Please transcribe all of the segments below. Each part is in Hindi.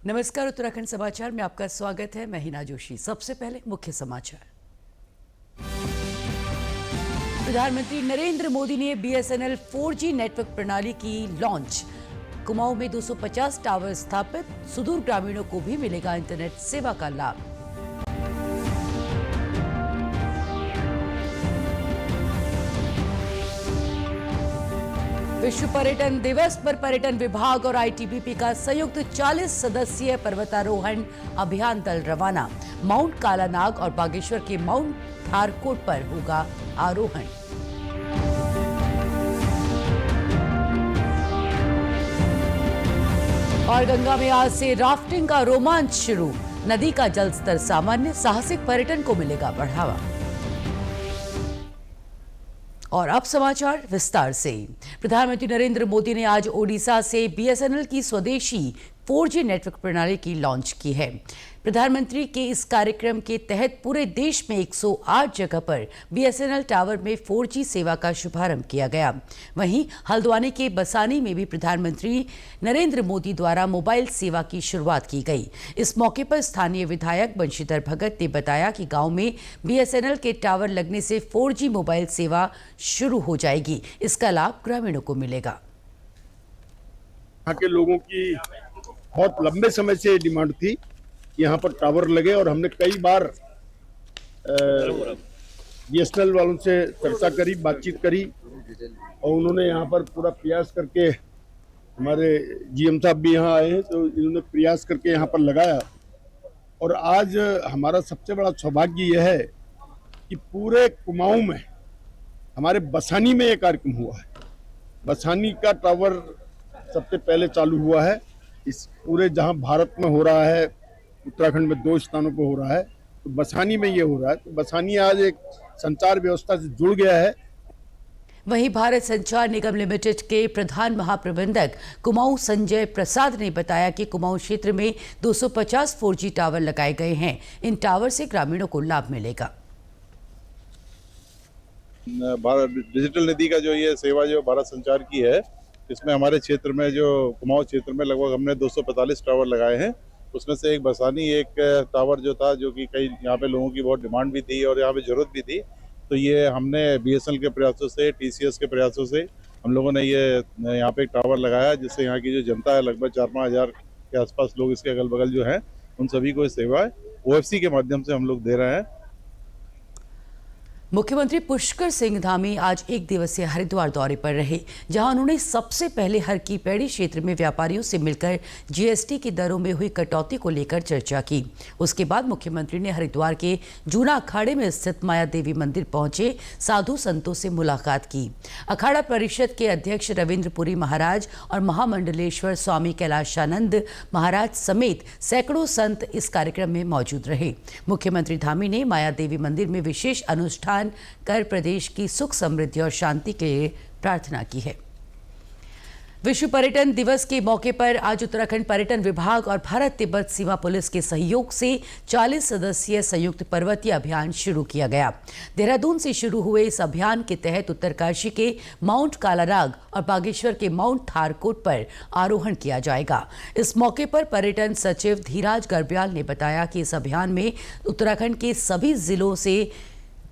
नमस्कार, उत्तराखंड समाचार में आपका स्वागत है। मैं हिना जोशी। सबसे पहले मुख्य समाचार। प्रधानमंत्री नरेंद्र मोदी ने BSNL 4G नेटवर्क प्रणाली की लॉन्च। कुमाऊं में 250 टावर स्थापित, सुदूर ग्रामीणों को भी मिलेगा इंटरनेट सेवा का लाभ। विश्व पर्यटन दिवस पर पर्यटन विभाग और ITBP का संयुक्त 40 सदस्यीय पर्वतारोहण अभियान दल रवाना। माउंट कालानाग और बागेश्वर के माउंट थारकोट पर होगा आरोहण। और गंगा में आज से राफ्टिंग का रोमांच शुरू। नदी का जलस्तर सामान्य, साहसिक पर्यटन को मिलेगा बढ़ावा। और अब समाचार विस्तार से। प्रधानमंत्री नरेंद्र मोदी ने आज ओडिशा से BSNL की स्वदेशी 4G नेटवर्क प्रणाली की लॉन्च की है। प्रधानमंत्री के इस कार्यक्रम के तहत पूरे देश में 108 जगह पर BSNL टावर में 4G सेवा का शुभारंभ किया गया। वहीं हल्द्वानी के बसानी में भी प्रधानमंत्री नरेंद्र मोदी द्वारा मोबाइल सेवा की शुरुआत की गई। इस मौके पर स्थानीय विधायक बंशीधर भगत ने बताया कि गांव में BSNL के टावर लगने से 4G मोबाइल सेवा शुरू हो जाएगी। इसका लाभ ग्रामीणों को मिलेगा। यहाँ के लोगों की बहुत लंबे समय से डिमांड थी कि यहाँ पर टावर लगे, और हमने कई बार BSNL वालों से चर्चा करी, बातचीत करी, और उन्होंने यहाँ पर पूरा प्रयास करके, हमारे GM साहब भी यहाँ आए हैं, तो इन्होंने प्रयास करके यहाँ पर लगाया। और आज हमारा सबसे बड़ा सौभाग्य यह है कि पूरे कुमाऊं में, हमारे बसानी में ये कार्यक्रम हुआ है। बसानी का टावर सबसे पहले चालू हुआ है। इस पूरे जहां भारत में हो रहा है, उत्तराखंड में 2 स्थानों पर हो रहा है, तो बसानी में ये हो रहा है। तो बसानी आज एक संचार व्यवस्था से जुड़ गया है। वहीं भारत संचार निगम लिमिटेड के प्रधान महाप्रबंधक कुमाऊं संजय प्रसाद ने बताया कि कुमाऊं क्षेत्र में 250 4G टावर लगाए गए हैं। इन टावर से ग्रामीणों को लाभ मिलेगा। भारत डिजिटल निधि का जो ये सेवा जो भारत संचार की है, इसमें हमारे क्षेत्र में जो कुमाऊं क्षेत्र में लगभग हमने 245 टावर लगाए हैं। उसमें से एक बसानी एक टावर जो था, जो कि कई यहाँ पे लोगों की बहुत डिमांड भी थी और यहाँ पे जरूरत भी थी, तो ये हमने BSNL के प्रयासों से, TCS के प्रयासों से हम लोगों ने ये यहाँ पे एक टावर लगाया, जिससे यहाँ की जो जनता है, लगभग 4-5 हज़ार के आसपास लोग इसके अगल बगल जो है, उन सभी को ये सेवा OFC के माध्यम से हम लोग दे रहे हैं। मुख्यमंत्री पुष्कर सिंह धामी आज 1 दिवसीय हरिद्वार दौरे पर रहे, जहां उन्होंने सबसे पहले हर की पैड़ी क्षेत्र में व्यापारियों से मिलकर GST की दरों में हुई कटौती को लेकर चर्चा की। उसके बाद मुख्यमंत्री ने हरिद्वार के जूना अखाड़े में स्थित माया देवी मंदिर पहुंचे साधु संतों से मुलाकात की। अखाड़ा परिषद के अध्यक्ष रविंद्रपुरी महाराज और महामंडलेश्वर स्वामी कैलाशानंद महाराज समेत सैकड़ों संत इस कार्यक्रम में मौजूद रहे। मुख्यमंत्री धामी ने माया देवी मंदिर में विशेष अनुष्ठान कर प्रदेश की सुख समृद्धि और शांति के लिए प्रार्थना की है। विश्व पर्यटन दिवस के मौके पर आज उत्तराखंड पर्यटन विभाग और भारत तिब्बत सीमा पुलिस के सहयोग से 40 सदस्यीय संयुक्त पर्वतीय अभियान शुरू किया गया। देहरादून से शुरू हुए इस अभियान के तहत उत्तरकाशी के माउंट कालानाग और बागेश्वर के माउंट थारकोट पर आरोहण किया जाएगा। इस मौके पर पर्यटन सचिव धीराज गर्ब्याल ने बताया कि इस अभियान में उत्तराखंड के सभी जिलों से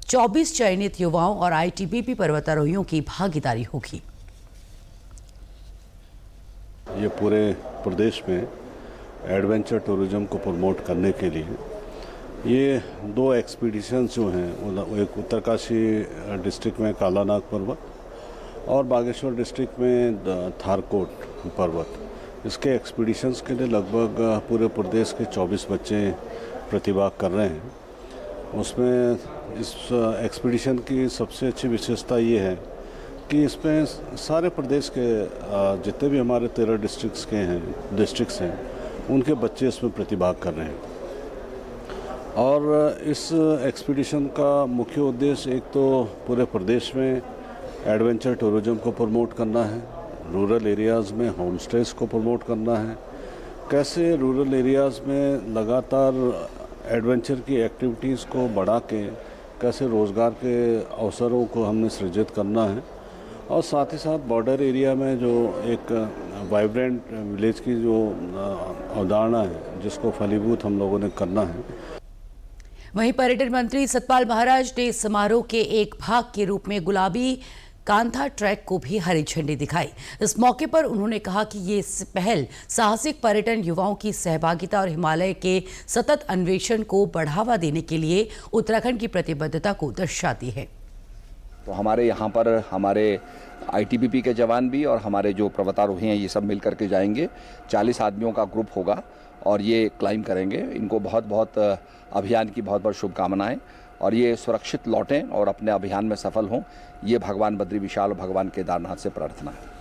24 चयनित युवाओं और ITBP पर्वतारोहियों की भागीदारी होगी। ये पूरे प्रदेश में एडवेंचर टूरिज्म को प्रमोट करने के लिए ये 2 एक्सपीडिशंस जो हैं, एक उत्तरकाशी डिस्ट्रिक्ट में कालानाग पर्वत और बागेश्वर डिस्ट्रिक्ट में थारकोट पर्वत, इसके एक्सपीडिशंस के लिए लगभग पूरे प्रदेश के 24 बच्चे प्रतिभाग कर रहे हैं। उसमें इस एक्सपीडिशन की सबसे अच्छी विशेषता ये है कि इसमें सारे प्रदेश के जितने भी हमारे 13 डिस्ट्रिक्ट्स हैं, उनके बच्चे इसमें प्रतिभाग कर रहे हैं। और इस एक्सपीडिशन का मुख्य उद्देश्य एक तो पूरे प्रदेश में एडवेंचर टूरिज्म को प्रमोट करना है, रूरल एरियाज़ में होम स्टेज को प्रमोट करना है, कैसे रूरल एरियाज़ में लगातार एडवेंचर की एक्टिविटीज़ को बढ़ा के कैसे रोज़गार के अवसरों को हमने सृजित करना है, और साथ ही साथ बॉर्डर एरिया में जो एक वाइब्रेंट विलेज की जो अवधारणा है जिसको फलीभूत हम लोगों ने करना है। वहीं पर्यटन मंत्री सतपाल महाराज ने इस समारोह के एक भाग के रूप में गुलाबी कांथा ट्रैक को भी हरी झंडी दिखाई। इस मौके पर उन्होंने कहा कि ये पहल साहसिक पर्यटन, युवाओं की सहभागिता और हिमालय के सतत अन्वेषण को बढ़ावा देने के लिए उत्तराखंड की प्रतिबद्धता को दर्शाती है। तो हमारे यहाँ पर हमारे आईटीबीपी के जवान भी और हमारे जो पर्वतारोही हैं ये सब मिल करके जाएंगे। 40 आदमियों का ग्रुप होगा और ये क्लाइंब करेंगे। इनको बहुत बहुत अभियान की बहुत बहुत शुभकामनाएं और ये सुरक्षित लौटें और अपने अभियान में सफल हों, ये भगवान बद्री विशाल और भगवान केदारनाथ से प्रार्थना है।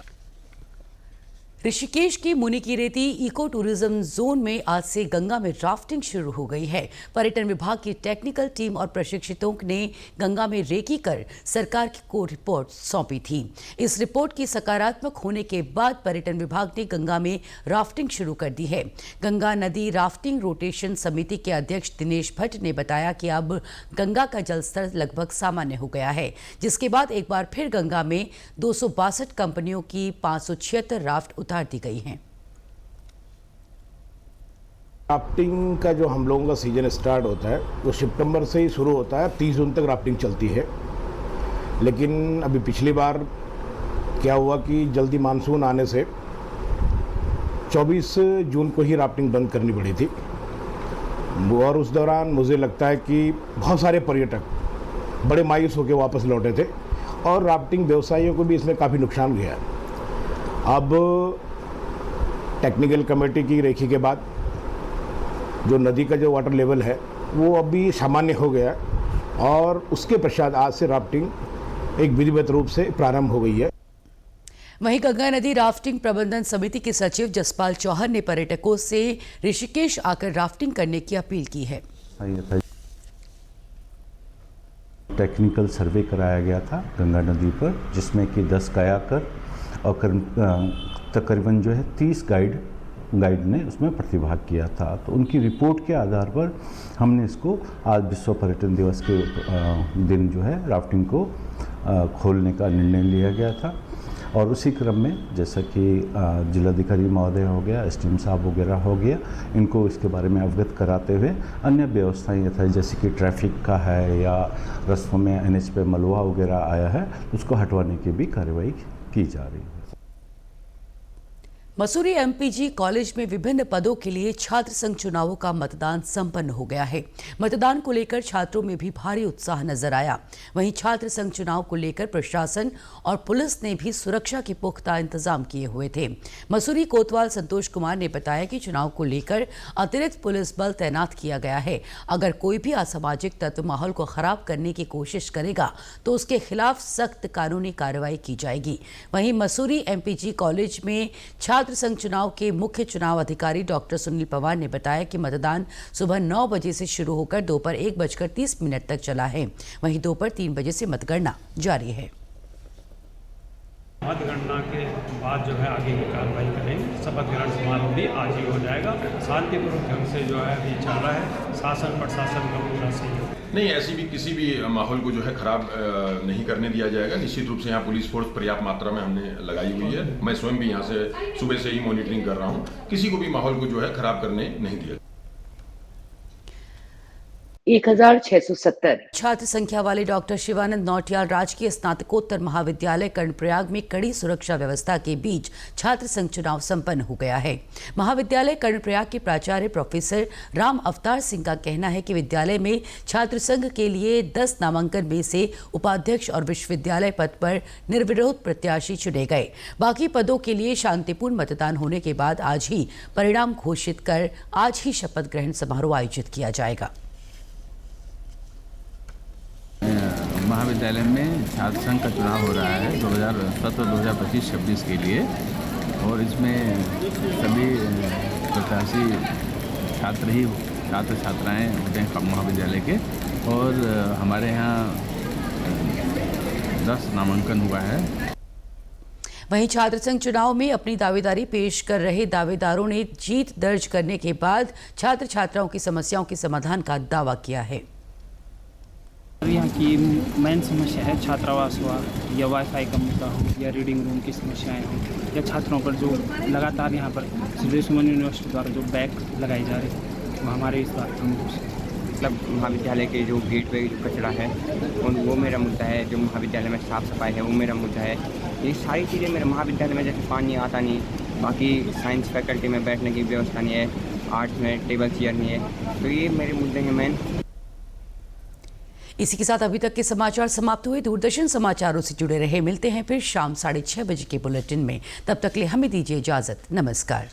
ऋषिकेश की मुनि की रेती इको टूरिज्म जोन में आज से गंगा में राफ्टिंग शुरू हो गई है। पर्यटन विभाग की टेक्निकल टीम और प्रशिक्षितों ने गंगा में रेकी कर सरकार को रिपोर्ट सौंपी थी। इस रिपोर्ट की सकारात्मक होने के बाद पर्यटन विभाग ने गंगा में राफ्टिंग शुरू कर दी है। गंगा नदी राफ्टिंग रोटेशन समिति के अध्यक्ष दिनेश भट्ट ने बताया कि अब गंगा का जलस्तर लगभग सामान्य हो गया है, जिसके बाद एक बार फिर गंगा में 262 कंपनियों की 576 राफ्ट उतार दी गई हैं। राफ्टिंग का जो हम लोगों का सीजन स्टार्ट होता है वो सितंबर से ही शुरू होता है, 30 जून तक राफ्टिंग चलती है। लेकिन अभी पिछली बार क्या हुआ कि जल्दी मानसून आने से 24 जून को ही राफ्टिंग बंद करनी पड़ी थी और उस दौरान मुझे लगता है कि बहुत सारे पर्यटक बड़े मायूस होकर वापस लौटे थे और राफ्टिंग व्यवसायियों को भी इसमें काफ़ी नुकसान गया। अब टेक्निकल कमेटी की रेखी के बाद जो नदी का जो वाटर लेवल है वो अभी सामान्य हो गया और उसके पश्चात आज से राफ्टिंग एक विधिवत रूप से प्रारंभ हो गई है। वहीं गंगा नदी राफ्टिंग प्रबंधन समिति के सचिव जसपाल चौहान ने पर्यटकों से ऋषिकेश आकर राफ्टिंग करने की अपील की है। टेक्निकल सर्वे कराया गया था गंगा नदी पर, जिसमें कि 10 कायाकर और तकरीबन जो है 30 गाइड ने उसमें प्रतिभाग किया था। तो उनकी रिपोर्ट के आधार पर हमने इसको आज विश्व पर्यटन दिवस के दिन जो है राफ्टिंग को खोलने का निर्णय लिया गया था। और उसी क्रम में जैसा कि जिलाधिकारी महोदय हो गया, एसडीएम साहब वगैरह हो गया, इनको इसके बारे में अवगत कराते हुए अन्य व्यवस्थाएं यथा जैसे कि ट्रैफिक का है या रस्तों में एनएच पे मलबा वगैरह आया है उसको हटवाने की भी कार्रवाई की जा रही है। मसूरी एमपीजी कॉलेज में विभिन्न पदों के लिए छात्र संघ चुनावों का मतदान संपन्न हो गया है। मतदान को लेकर छात्रों में भी भारी उत्साह नजर आया। वहीं छात्र संघ चुनाव को लेकर प्रशासन और पुलिस ने भी सुरक्षा के पुख्ता इंतजाम किए हुए थे। मसूरी कोतवाल संतोष कुमार ने बताया कि चुनाव को लेकर अतिरिक्त पुलिस बल तैनात किया गया है। अगर कोई भी असामाजिक तत्व माहौल को खराब करने की कोशिश करेगा तो उसके खिलाफ सख्त कानूनी कार्रवाई की जाएगी। वहीं मसूरी एमपीजी कॉलेज में छात्र संघ चुनाव के मुख्य चुनाव अधिकारी डॉक्टर सुनील पवार ने बताया कि मतदान सुबह 9 बजे से शुरू होकर दोपहर 1:30 तक चला है। वहीं दोपहर 3 बजे से मतगणना जारी है। मतगणना के बाद जो है आगे की कार्रवाई करेंगे। शपथ ग्रहण समारोह भी आज ही हो जाएगा। शांतिपूर्वक ढंग से जो है अभी चल रहा है। शासन प्रशासन का पूरा सहयोग। नहीं, ऐसी भी किसी भी माहौल को जो है खराब नहीं करने दिया जाएगा। निश्चित रूप से यहाँ पुलिस फोर्स पर्याप्त मात्रा में हमने लगाई हुई है। मैं स्वयं भी यहाँ से सुबह से ही मॉनिटरिंग कर रहा हूँ। किसी को भी माहौल को जो है खराब करने नहीं दिया। 1670 छात्र संख्या वाले डॉक्टर शिवानंद नौटियाल राजकीय स्नातकोत्तर महाविद्यालय कर्णप्रयाग में कड़ी सुरक्षा व्यवस्था के बीच छात्र संघ चुनाव संपन्न हो गया है। महाविद्यालय कर्णप्रयाग के प्राचार्य प्रोफेसर राम अवतार सिंह का कहना है कि विद्यालय में छात्र संघ के लिए 10 नामांकन में से उपाध्यक्ष और विश्वविद्यालय पद पर निर्विरोध प्रत्याशी चुने गए। बाकी पदों के लिए शांतिपूर्ण मतदान होने के बाद आज ही परिणाम घोषित कर आज ही शपथ ग्रहण समारोह आयोजित किया जाएगा। महाविद्यालय में छात्र संघ का चुनाव हो रहा है 2017-2025-26 के लिए और इसमें सभी प्रत्याशी छात्र छात्राएं होते हैं महाविद्यालय के और हमारे यहाँ 10 नामांकन हुआ है। वहीं छात्र संघ चुनाव में अपनी दावेदारी पेश कर रहे दावेदारों ने जीत दर्ज करने के बाद छात्र छात्राओं की समस्याओं के समाधान का दावा किया है। यहाँ की मेन समस्या है छात्रावास हुआ या वाईफाई का मुद्दा हो या रीडिंग रूम की समस्याएं हों या छात्रों पर जो लगातार यहाँ पर सिद्धू सुमन यूनिवर्सिटी द्वारा जो बैक लगाई जा रही है वो हमारे इस बात पर मतलब महाविद्यालय के जो गेट पे जो कचरा है वो मेरा मुद्दा है, जो महाविद्यालय में साफ़ सफाई है वो मेरा मुद्दा है। ये सारी चीज़ें मेरे महाविद्यालय में जैसे पानी आता नहीं, बाकी साइंस फैकल्टी में बैठने की व्यवस्था नहीं है, आर्ट्स में टेबल चेयर नहीं है, तो ये मेरे मुद्दे हैं मेन। इसी के साथ अभी तक के समाचार समाप्त हुए। दूरदर्शन समाचारों से जुड़े रहे, मिलते हैं फिर शाम 6:30 बजे के बुलेटिन में। तब तक के लिए हमें दीजिए इजाजत। नमस्कार।